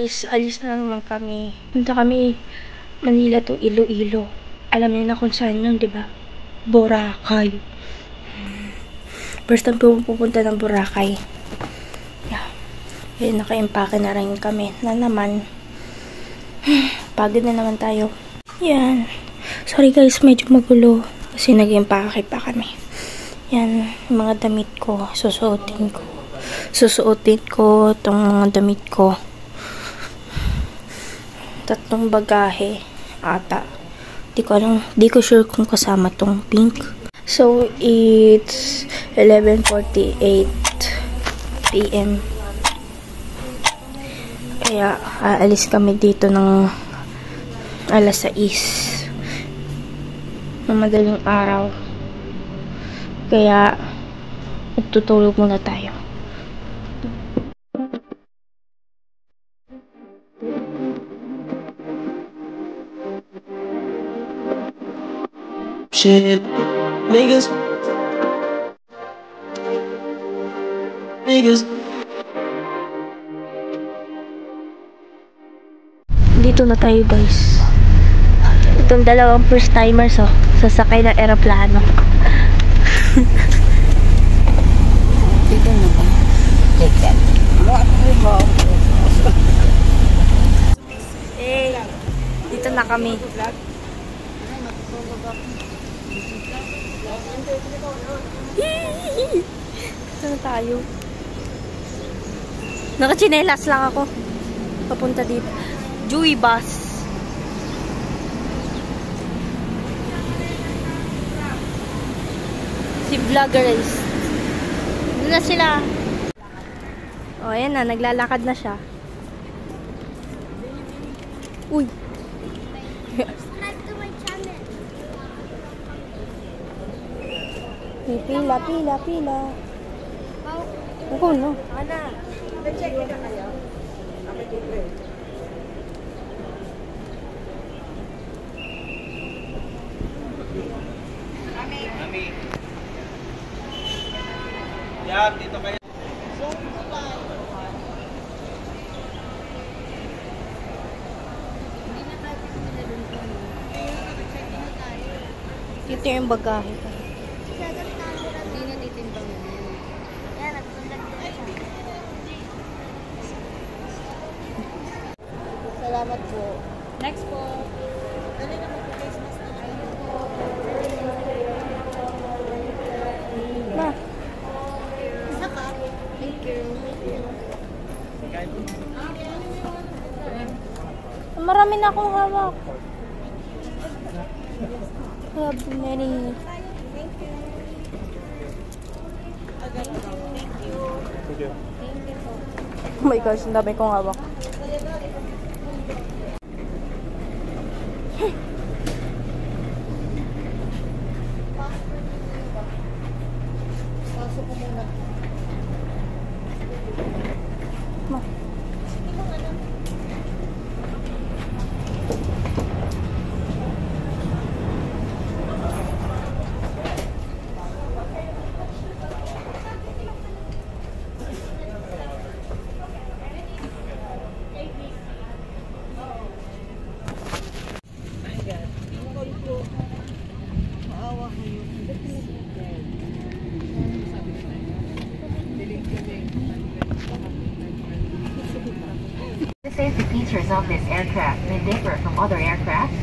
guys, alis na naman kami. Punta kami Manila to Iloilo. Alam niyo na kung saan yun, di ba? Boracay. First time pupunta ng Boracay. Yeah. Ayun, naka-impake na rin kami. Na naman. Pagod na naman tayo. Yan. Sorry guys, medyo magulo. Kasi nag-impake pa kami. Yan, yung mga damit ko. Susuotin ko itong mga damit ko. 3 bagahe ata. Di ko sure kung kasama tong pink. So it's 11:48 PM. Kaya aalis kami dito ng alas 6 ng madaling araw. Kaya magtutulog muna tayo. Shit, niggas. Dito na tayo guys. Itong dalawang first timers sasakay ng eroplano. Dito na ba? Eh, dito na kami. Dito na tayo. Nakachinelas lang ako. Papunta dito. Joey bus. Si Vloggerist. Doon na sila. O, ayan na. Naglalakad na siya. Uy. Subscribe to my channel. Pila. Ako, no? Ana, check na kayo. Mami. Yan, dito kayo. Dito yung bagahe. Hindi na titimbang yun. Yan, nagpundag din siya. Salamat po. Next po. Dali na mag-face mask na kayo. Ma. Isa ka? Thank you. Marami na akong hawak. Have many. Thank you. Oh my gosh, ang dami kong hawak. Pasok ko muna. Ma. The safety features of this aircraft may differ from other aircrafts.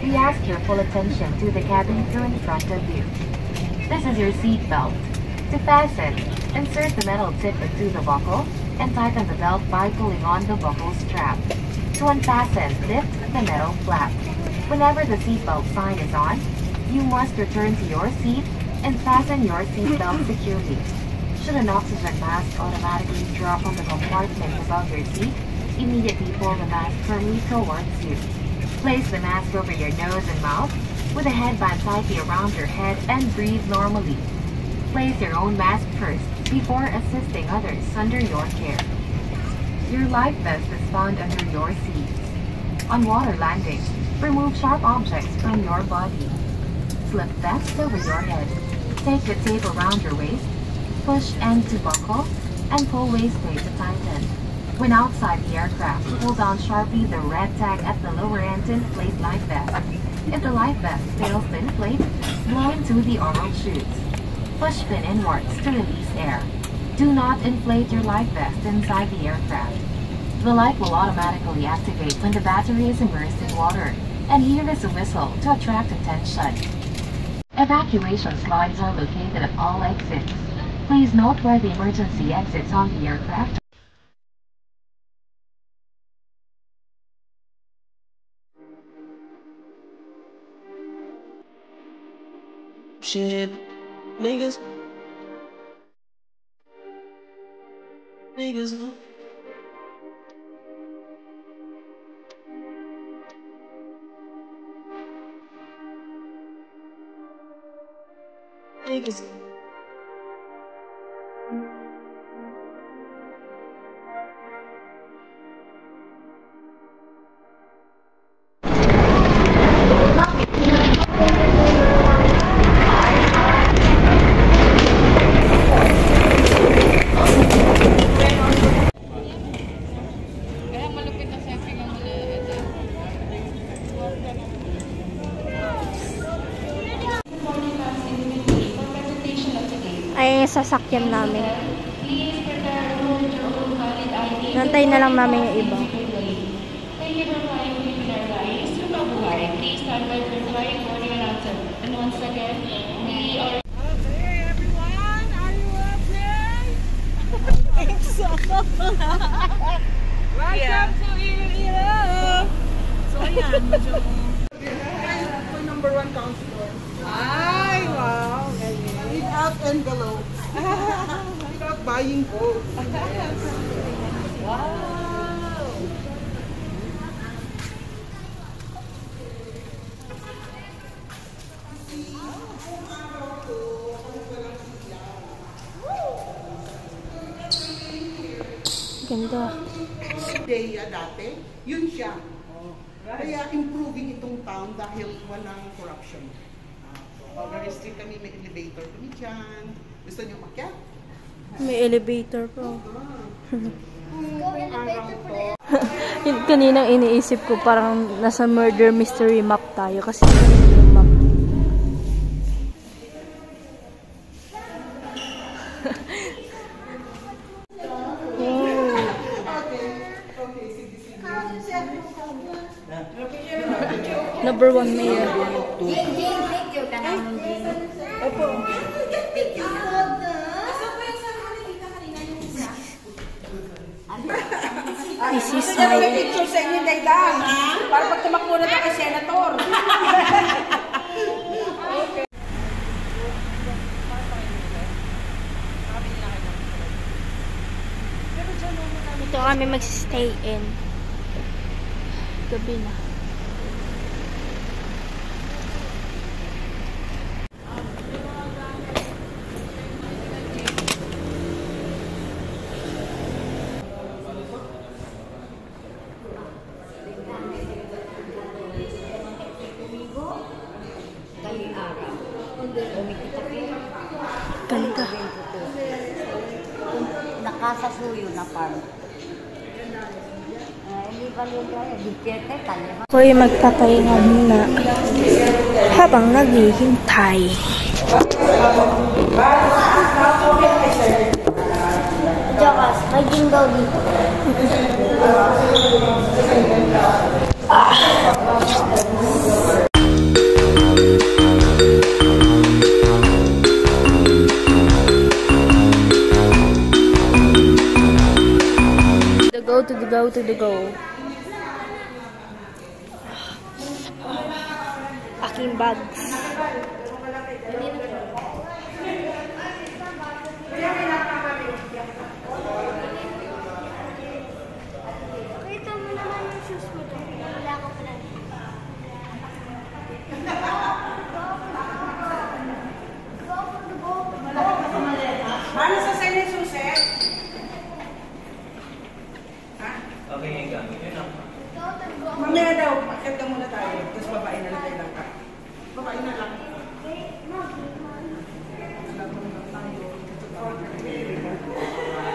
We ask your full attention to the cabin crew in front of you. This is your seat belt. To fasten, insert the metal tip into the buckle and tighten the belt by pulling on the buckle strap. To unfasten, lift the metal flap. Whenever the seatbelt sign is on, you must return to your seat and fasten your seatbelt securely. Should an oxygen mask automatically drop on the compartment above your seat, immediately pull the mask firmly towards you. Place the mask over your nose and mouth with a headband tightly around your head and breathe normally. Place your own mask first before assisting others under your care. Your life vest is found under your seat. On water landing, remove sharp objects from your body. Slip vest over your head. Take the tape around your waist, push end to buckle, and pull waist plate to tighten. When outside the aircraft, pull down sharply the red tag at the lower end to inflate life vest. If the life vest fails to inflate, blow into the oral chutes. Push pin inwards to release air. Do not inflate your life vest inside the aircraft. The light will automatically activate when the battery is immersed in water, and here is a whistle to attract attention. Evacuation slides are located at all exits. Please note where the emergency exits on the aircraft. Shit. Niggas. Niggas. Niggas. Ay, sasakyan namin. Nantay na lang namin yung iba. Welcome to Iloilo! So, ayan, medyo number 1 counselor. Ay, wow! Without envelope. Without buying gold. Wow! Ganda. Deya dati, yun siya. Kaya improving itong town dahil walang corruption. Restrict kami, may elevator kami dyan. Gusto niyo makyat? May elevator po. Go elevator for the Yung kaninang iniisip ko parang nasa murder mystery map tayo kasi yung map. Number 1 mayor. Thank you ka naman din. Opo. This is my... Picture sa inyo, Daydan. Para pag tumakbo na tayo kay Senator. Ito kami mag-stay in. Gabi na. Ganda. Nakasasuyo na parang. Hindi pa rin kaya. Bikete, kalima. Ako'y magpapahinga muna habang naghihintay. Jokas, may jingle dito. To the go. Aking bags. Kita mo naman yung shoes mo doon. Wala ko pa lang. Paano sa sa'yo yung suset? Okay, yung gamit. Yun ang. Mamaya daw, akit na muna tayo. Tapos babae na lang tayo lang ka. Babae na lang.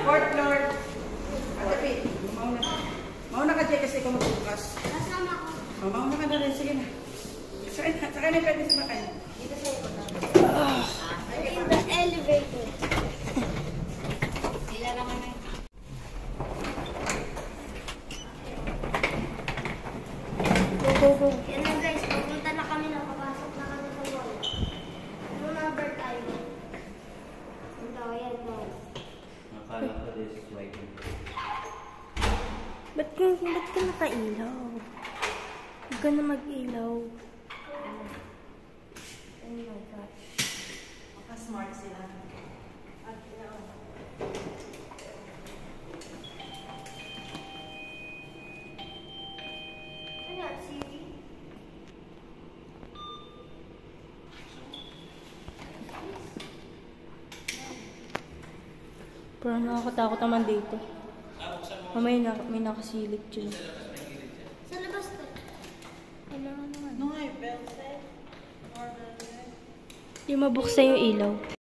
Fourth floor. Ate P. Mauna ka na rin. Sige na. Saka na pwede sumakay. Dito sa ito na. In the elevator. Sila naman na. Go. Yan na guys, pupunta na kami na. Papasok na kami sa wall. Ano number tayo? Ito, yan mo. Nakala ko this is white. Ba't ka nakailaw? Huwag ka na mag-ilaw. Oh my God. Maka-smart sila. Ano yan, Siri? Pero nakakatakot naman dito. Mamaya may nakasilip dyan. Sa labas to. No, I felt it. Di mabuksan yung ilaw.